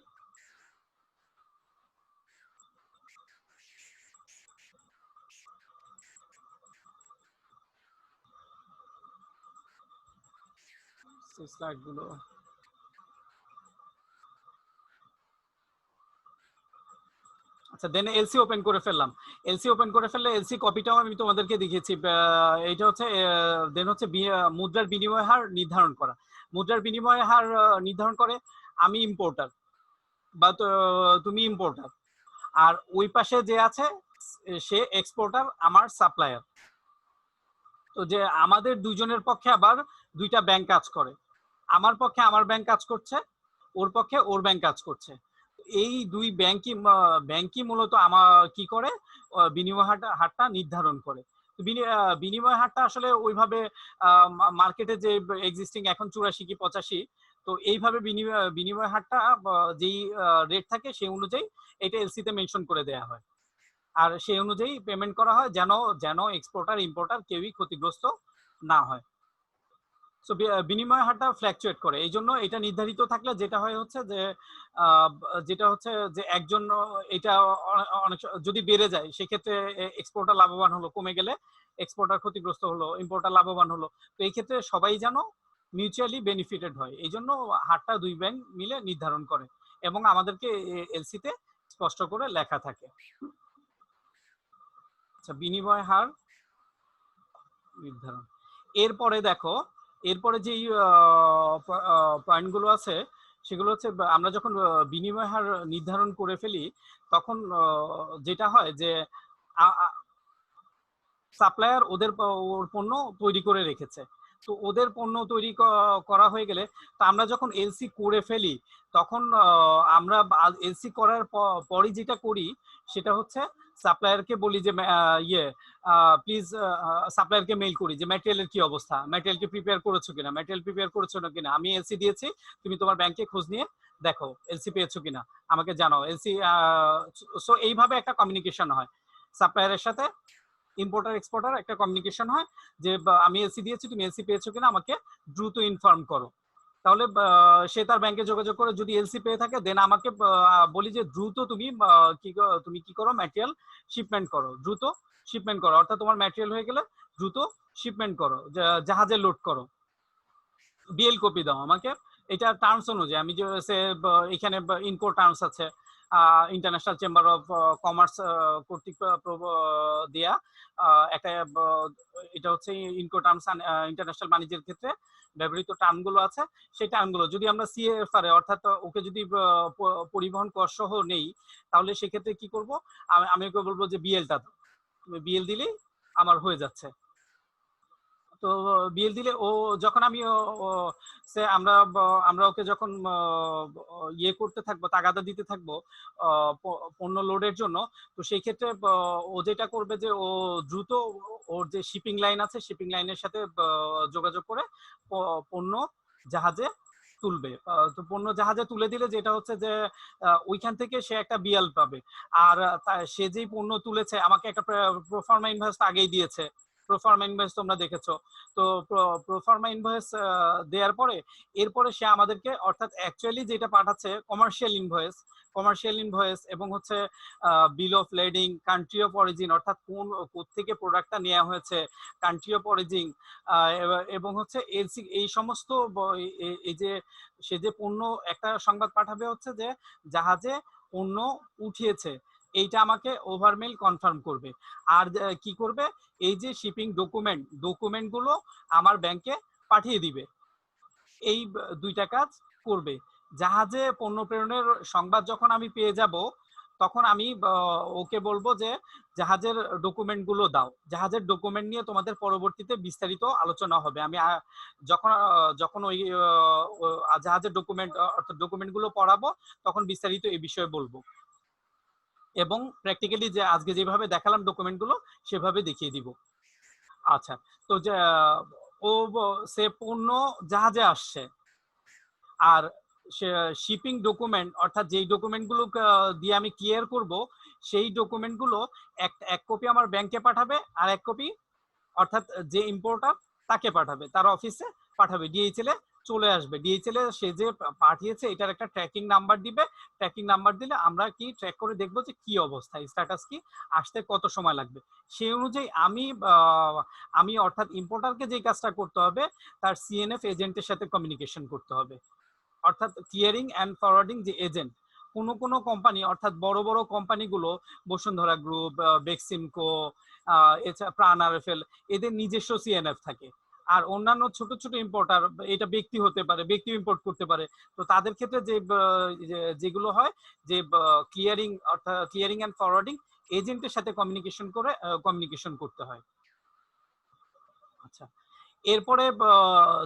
স্লাইড গুলো আচ্ছা, দেন এলসি ওপেন করে ফেললাম। এলসি ওপেন করে ফেললে এলসি কপিটাও আমি তোমাদেরকে দেখিয়েছি। এইটা হচ্ছে দেন হচ্ছে মুদ্রার বিনিময় হার নির্ধারণ করা। মুদ্রার বিনিময় হার নির্ধারণ করে আমি ইম্পোর্টার বা তুমি ইম্পোর্টার, আর ওই পাশে যে আছে সে এক্সপোর্টার, আমার সাপ্লায়ার। তো যে আমাদের দুজনের পক্ষে আবার দুইটা ব্যাংক কাজ করে, আমার পক্ষে আমার ব্যাংক কাজ করছে, ওর পক্ষে ওর ব্যাংক কাজ করছে। এই দুই ব্যাংকই মূলত আমার কি করে, বিনিময় হারটা নির্ধারণ করে। বিনিময় হারটা আসলে ওইভাবে মার্কেটে যে এক্সিস্টিং এখন 84 কি 85, তো এইভাবে বিনিময় হারটা যেই রেট থাকে সেই অনুযায়ী এটা এলসিতে মেনশন করে দেয়া হয়, আর সেই অনুযায়ী পেমেন্ট করা হয়, যেন যেন এক্সপোর্টার ইম্পোর্টার কেউই ক্ষতিগ্রস্ত না হয়। সো বিনিময় হারটা ফ্ল্যাকচুয়েট করে, এই জন্য এটা নির্ধারিত থাকলে যেটা হয় হচ্ছে যে যেটা হচ্ছে যে একজন এটা অনেক যদি বেড়ে যায় সেক্ষেত্রে এক্সপোর্টার লাভবান হলো, কমে গেলে এক্সপোর্টার ক্ষতিগ্রস্ত হলো, ইম্পোর্টার লাভবান হলো। তো এই ক্ষেত্রে সবাই যেন মিউচুয়ালি বেনিফিটেড হয়, এই জন্য হারটা দুই ব্যাংক মিলে নির্ধারণ করে এবং আমাদেরকে এলসিতে স্পষ্ট করে লেখা থাকে। আচ্ছা, বিনিময় হার নির্ধারণ। এরপরে দেখো, এরপরে যেই পয়েন্টগুলো আছে সেগুলো হচ্ছে আমরা যখন বিনিময় হার নির্ধারণ করে ফেলি তখন যেটা হয় যে সাপ্লায়ার ওদের ওর পণ্য তৈরি করে রেখেছে, তো ওদের পণ্য তৈরি করা হয়ে গেলে তা আমরা যখন এলসি করে ফেলি তখন আমরা এলসি করার পরই যেটা করি সেটা হচ্ছে সাপ্লায়ারকে বলি যে ইয়ে প্লিজ, সাপ্লায়ারকে মেইল করি যে ম্যাটেরিয়ালের কি অবস্থা, ম্যাটেরিয়াল কি প্রিপেয়ার করেছো কিনা, ম্যাটেরিয়াল প্রিপেয়ার করেছো না কিনা, আমি এলসি দিয়েছি, তুমি তোমার ব্যাংকে খোঁজ নিয়ে দেখো এলসি পেয়েছো কিনা, আমাকে জানাও এলসি। সো এইভাবে একটা কমিউনিকেশন হয় সাপ্লায়ারের সাথে, ইম্পোর্টার এক্সপোর্টার একটা কমিউনিকেশন হয় যে আমি এলসি দিয়েছি, তুমি এলসি পেয়েছো কিনা আমাকে দ্রুত ইনফর্ম করো। তাহলে সে তার ব্যাংকে যোগাযোগ করে যদি এলসি পেয়ে থাকে দেন আমাকে বলি যে দ্রুত তুমি কি করো, ম্যাটেরিয়াল শিপমেন্ট করো, দ্রুত শিপমেন্ট করো, অর্থাৎ তোমার ম্যাটেরিয়াল হয়ে গেলে দ্রুত শিপমেন্ট করো, জাহাজে লোড করো, বিএল কপি দাও আমাকে। এটা টার্মস অনুযায়ী আমি যে এখানে ইনকো টার্মস আছে, ইন্টারন্যাশনাল চেম্বার অফ কমার্স কর্তৃক দেয়া একটা, এটা হচ্ছে ইনকো টার্মস, ইন্টারন্যাশনাল বাণিজ্যের ক্ষেত্রে ব্যবহৃত টার্মগুলো আছে। সেই টার্মগুলো যদি আমরা সিএফআর অর্থাৎ ওকে যদি পরিবহন কর সহ নেই তাহলে সেক্ষেত্রে কি করব, আমি ওকে বলবো যে বিএলটা দাও, বিএল দিলেই আমার হয়ে যাচ্ছে। তো বিএল দিলে ও যখন আমি সে আমরা ওকে যখন ইয়ে করতে থাকবো, তাগাদা দিতে থাকবো পণ্য লোডের জন্য, তো সেই ক্ষেত্রে ও যেটা করবে যে ও দ্রুত ওর যে শিপিং লাইন আছে শিপিং লাইনের সাথে যোগাযোগ করে পণ্য জাহাজে তুলবে। তো পণ্য জাহাজে তুলে দিলে যেটা হচ্ছে যে ওইখান থেকে সে একটা বিএল পাবে। আর সে যেই পণ্য তুলেছে আমাকে একটা প্রোফার্মা ইনভয়েস আগেই দিয়েছে। প্রোফার্মা ইনভয়েস তোমরা দেখেছো। তো প্রোফার্মা ইনভয়েস দেওয়ার পরে এরপরে সে আমাদেরকে অর্থাৎ অ্যাকচুয়ালি যেটা পাঠাচ্ছে কমার্শিয়াল ইনভয়েস এবং হচ্ছে bill of lading, country of origin অর্থাৎ কোত্থেকে প্রোডাক্টটা নেওয়া হয়েছে, কান্ট্রি অফ অরিজিন এবং হচ্ছে এই সমস্ত এই যে সে যে পণ্য একটা সংবাদ পাঠাবে হচ্ছে যে জাহাজে পণ্য উঠিয়েছে, এইটা আমাকে ওভারমেল কনফার্ম করবে। আর কি করবে, এই যে শিপিং ডকুমেন্টগুলো আমার ব্যাংকে পাঠিয়ে দিবে। এই দুইটা কাজ করবে। জাহাজে পণ্য প্রেরণের সংবাদ যখন আমি পেয়ে যাব তখন আমি ওকে বলবো যে জাহাজের ডকুমেন্টগুলো দাও। জাহাজের ডকুমেন্ট নিয়ে তোমাদের পরবর্তীতে বিস্তারিত আলোচনা হবে। আমি যখন যখন ওই জাহাজের অর্থাৎ ডকুমেন্টগুলো পড়াবো তখন বিস্তারিত এই বিষয়ে বলবো এবং প্র্যাকটিক্যালি যে আজকে যেভাবে দেখালাম ডকুমেন্টগুলো সেভাবে দেখিয়ে দিব। আচ্ছা, তো যে সে পণ্য জাহাজে আসছে আর শিপিং ডকুমেন্ট অর্থাৎ যেই ডকুমেন্টগুলো দিয়ে আমি ক্লিয়ার করব সেই ডকুমেন্টগুলো এক কপি আমার ব্যাংকে পাঠাবে আর এক কপি অর্থাৎ যে ইম্পোর্টার তাকে পাঠাবে, তার অফিসে পাঠাবে, ডিএইচএল এ চলে আসবে। ডিএইচএল এ সে যে পাঠিয়েছে এটার একটা ট্র্যাকিং নাম্বার দিবে। ট্র্যাকিং নাম্বার দিলে আমরা কি ট্র্যাক করে দেখবো যে কি অবস্থা, স্ট্যাটাস কি, আসতে কত সময় লাগবে। সেই অনুযায়ী আমি অর্থাৎ ইম্পোর্টারকে যে কাজটা করতে হবে তার সিএনএফ এজেন্টের সাথে কমিউনিকেশন করতে হবে। অর্থাৎ ক্লিয়ারিং অ্যান্ড ফরওয়ার্ডিং যে এজেন্ট, কোনো কোম্পানি অর্থাৎ বড় বড় কোম্পানিগুলো বসুন্ধরা গ্রুপ, বেক্সিমকো, এছাড়া প্রাণ আরএফএল, এদের নিজস্ব সিএনএফ থাকে। আর অন্যান্য ছোট ছোট ইম্পোর্টার, এটা ব্যক্তি হতে পারে, ব্যক্তি ইম্পোর্ট করতে পারে। তো তাদের ক্ষেত্রে যেগুলো হয় যে ক্লিয়ারিং অর্থাৎ ক্লিয়ারিং অ্যান্ড ফরওয়ার্ডিং এজেন্টের সাথে কমিউনিকেশন করতে হয়। আচ্ছা, এরপরে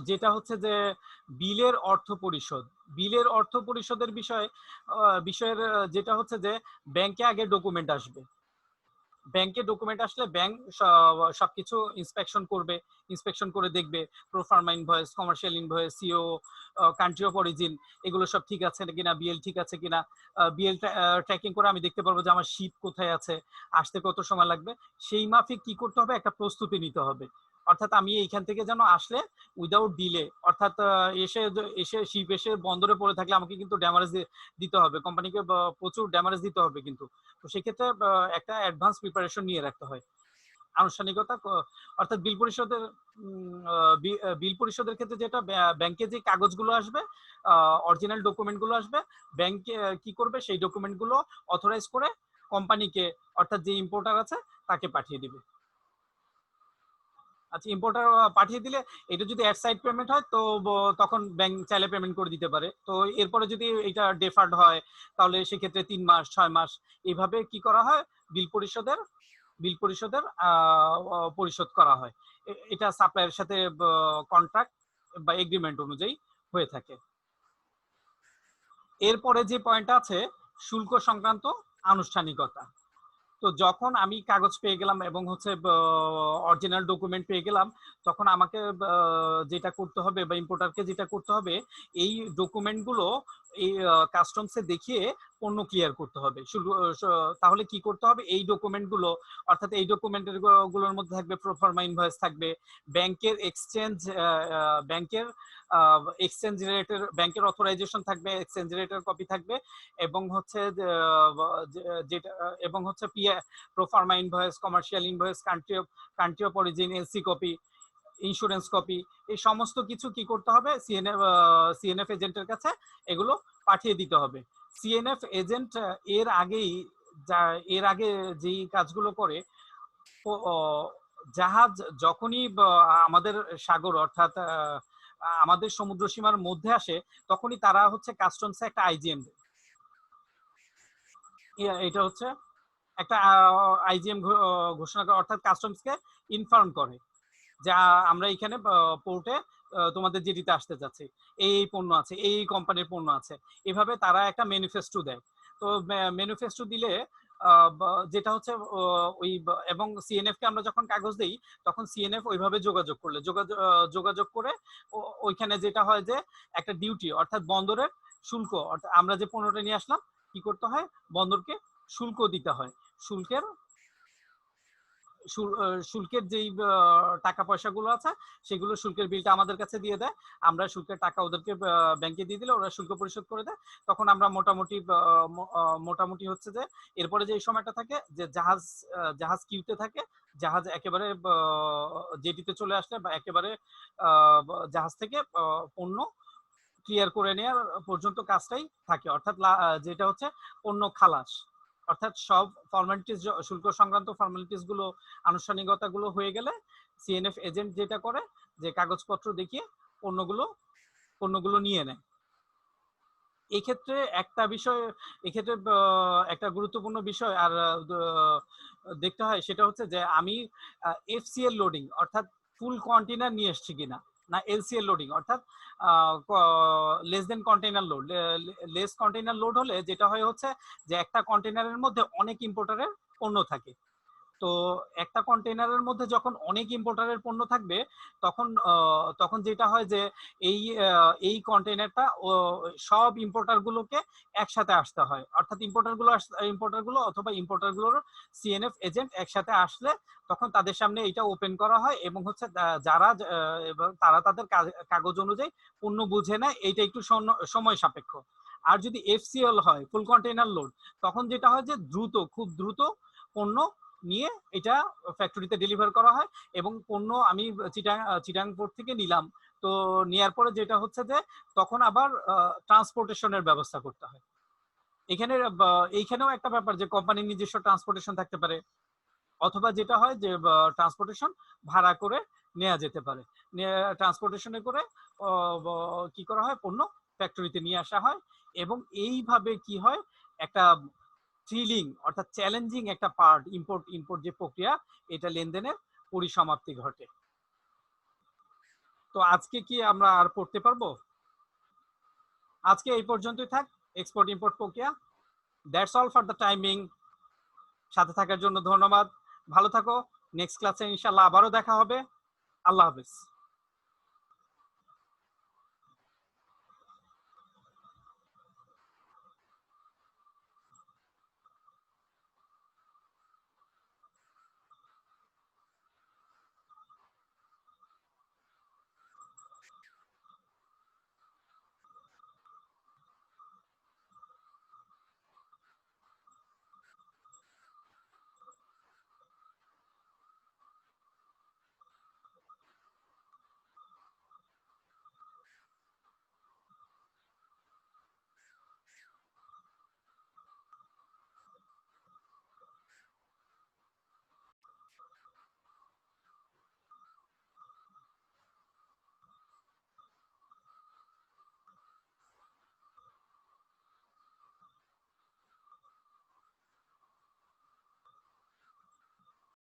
যেটা হচ্ছে যে বিলের অর্থ পরিশোধের বিষয়ের যেটা হচ্ছে যে ব্যাংকে আগে ডকুমেন্ট আসবে। ব্যাংকে ডকুমেন্ট আসলে ব্যাংক সবকিছু ইন্সপেকশন করে দেখবে proforma invoice, commercial invoice, CO, country of origin, এগুলো সব ঠিক আছে কিনা, বিএল ঠিক আছে কিনা। বিএল ট্র্যাকিং করে আমি দেখতে পারবো যে আমার শিপ কোথায় আছে, আসতে কত সময় লাগবে। সেই মাফিক কি করতে হবে, একটা প্রস্তুতি নিতে হবে। অর্থাৎ আমি এইখান থেকে যেন আসলে উইদাউট ডিলে, অর্থাৎ এসে শিপ এসে বন্দরে পড়ে থাকলে আমাকে কিন্তু ড্যামারেজ দিতে হবে, কোম্পানিকে প্রচুর ড্যামারেজ দিতে হবে কিন্তু। তো সেক্ষেত্রে একটা অ্যাডভান্স প্রিপারেশন নিয়ে রাখতে হয়। আনুষ্ঠানিকতা অর্থাৎ বিল পরিশোধের ক্ষেত্রে যেটা ব্যাংকে যে কাগজগুলো আসবে, অরিজিনাল ডকুমেন্টগুলো আসবে, ব্যাংকে কি করবে সেই ডকুমেন্টগুলো অথরাইজ করে কোম্পানিকে অর্থাৎ যে ইম্পোর্টার আছে তাকে পাঠিয়ে দিবে। আচ্ছা, ইম্পোর্টার পাঠিয়ে দিলে এটা যদি অ্যাট সাইড পেমেন্ট হয় তো তখন ব্যাংক চাইলে পেমেন্ট করে দিতে পারে। তো এরপরে যদি এটা ডেফার্ড হয় তাহলে সেক্ষেত্রে 3 মাস 6 মাস এইভাবে কি করা হয়, বিল পরিশোধের পরিশোধ করা হয়। এটা সাপ্লায়ারের সাথে কন্ট্রাক্ট বা এগ্রিমেন্ট অনুযায়ী হয়ে থাকে। এরপরে যে পয়েন্টটা আছে শুল্ক সংক্রান্ত আনুষ্ঠানিকতা। তো যখন আমি কাগজ পেয়ে গেলাম এবং হচ্ছে অরিজিনাল ডকুমেন্ট পেয়ে গেলাম তখন আমাকে যেটা করতে হবে বা ইম্পোর্টারকে যেটা করতে হবে, এই ডকুমেন্টগুলো এই কাস্টমসে দেখিয়ে পণ্য ক্লিয়ার করতে হবে। তাহলে কি করতে হবে, এই ডকুমেন্টগুলো অর্থাৎ এই ডকুমেন্টের গুলোর মধ্যে থাকবে প্রোফার্মা ইনভয়েস থাকবে, ব্যাংকের এক্সচেঞ্জ রেটের ব্যাংকের অথরাইজেশন থাকবে, এক্সচেঞ্জ রেটের কপি থাকবে এবং হচ্ছে যেটা এবং হচ্ছে proforma invoice, commercial invoice, country of origin, LC copy, insurance copy, এই সমস্ত কিছু কি করতে হবে, সিএনএফ এজেন্টের কাছে এগুলো পাঠিয়ে দিতে হবে। সিএনএফ এজেন্ট এর আগে যেই কাজগুলো করে, জাহাজ যখনই আমাদের সাগর অর্থাৎ আমাদের সমুদ্র সীমার মধ্যে আসে তখনই তারা হচ্ছে কাস্টমসে একটা আইজিএম, এটা হচ্ছে একটা আইজিএম ঘোষণা করে, অর্থাৎ কাস্টমসকে ইনফর্ম করে যে আমরা এখানে পোর্টে তোমাদের জেটিতে আসতে যাচ্ছি, এই পণ্য আছে, এই কোম্পানির পণ্য আছে। এভাবে তারা একটা ম্যানিফেস্টো দেয়। তো ম্যানিফেস্টো দিলে যেটা হচ্ছে ওই এবং সিএনএফ কে আমরা যখন কাগজ দেই তখন সিএনএফ ওইভাবে যোগাযোগ করলে যোগাযোগ করে ওইখানে যেটা হয় যে একটা ডিউটি অর্থাৎ বন্দরের শুল্ক অর্থাৎ আমরা যে পণ্যটা নিয়ে আসলাম কি করতে হয় বন্দরকে শুল্ক দিতে হয় শুল্কের শুল্কের যেই টাকা পয়সাগুলো আছে সেগুলো শুল্কের বিলটা আমাদের কাছে দিয়ে দেয় আমরা শুল্কের টাকা ওদেরকে ব্যাংকে দিয়ে দিলে ওরা শুল্ক পরিশোধ করে দেয় তখন আমরা মোটামুটি হচ্ছে যে এরপরে যে সময়টা থাকে যে জাহাজ কিউতে থাকে জাহাজ একেবারে জেটিতে চলে আসলে বা একেবারে জাহাজ থেকে পণ্য ক্লিয়ার করে নেওয়ার পর্যন্ত কাজটাই থাকে অর্থাৎ যেটা হচ্ছে পণ্য খালাস অর্থাৎ সব ফর্মালিটিস শুল্ক সংক্রান্ত ফর্মালিটিস গুলো আনুষ্ঠানিকতাগুলো হয়ে গেলে সিএনএফ এজেন্ট যেটা করে যে কাগজপত্র দেখিয়ে পণ্যগুলো নিয়ে নেয় এই ক্ষেত্রে একটা বিষয় এক্ষেত্রে একটা গুরুত্বপূর্ণ বিষয় আর দেখতে হয় সেটা হচ্ছে যে আমি এফসিএল লোডিং অর্থাৎ ফুল কন্টেনার নিয়ে এসেছি কিনা না এলসিএল লোডিং অর্থাৎ less than container load less container load হলে যেটা হয় হচ্ছে যে একটা কন্টেনারের মধ্যে অনেক ইম্পোর্টারের পণ্য থাকে তো একটা কন্টেনারের মধ্যে যখন অনেক ইম্পোর্টারের পণ্য থাকবে তখন যেটা হয় যে এই কন্টেনারটা সব ইম্পোর্টারগুলোকে একসাথে আসতে হয় অর্থাৎ ইম্পোর্টারগুলো অথবা ইম্পোর্টারগুলোর সিএনএফ এজেন্ট একসাথে আসলে তখন তাদের সামনে এটা ওপেন করা হয় এবং হচ্ছে তারা তাদের কাগজ অনুযায়ী পণ্য বুঝে নেয় এইটা একটু সময় সাপেক্ষ আর যদি এফসিএল হয় ফুল কন্টেনার লোড তখন যেটা হয় যে খুব দ্রুত পণ্য নিয়ে এটা ফ্যাক্টরিতে ডেলিভার করা হয় এবং পণ্য আমি চিটাং পোর্ট থেকে নিলাম তো নেওয়ার পরে যেটা হচ্ছে যে তখন আবার ট্রান্সপোর্টেশনের ব্যবস্থা করতে হয় এইখানেও একটা ব্যাপার যে কোম্পানির নিজস্ব ট্রান্সপোর্টেশন থাকতে পারে অথবা যেটা হয় যে ট্রান্সপোর্টেশন ভাড়া করে নেওয়া যেতে পারে ট্রান্সপোর্টেশনে করে কি করা হয় পণ্য ফ্যাক্টরিতে নিয়ে আসা হয় এবং এইভাবে কি হয় একটা থ্রিলিং অর্থাৎ চ্যালেঞ্জিং একটা পার্ট ইম্পোর্ট যে প্রক্রিয়া এটা লেনদেনের পরিসমাপ্তি ঘটে তো আজকে কি আমরা আর পড়তে পারবো আজকে এই পর্যন্তই থাক এক্সপোর্ট ইম্পোর্ট প্রক্রিয়া that's all for the timing সাথে থাকার জন্য ধন্যবাদ ভালো থাকো নেক্সট ক্লাসে ইনশাআল্লাহ আবারও দেখা হবে আল্লাহ হাফেজ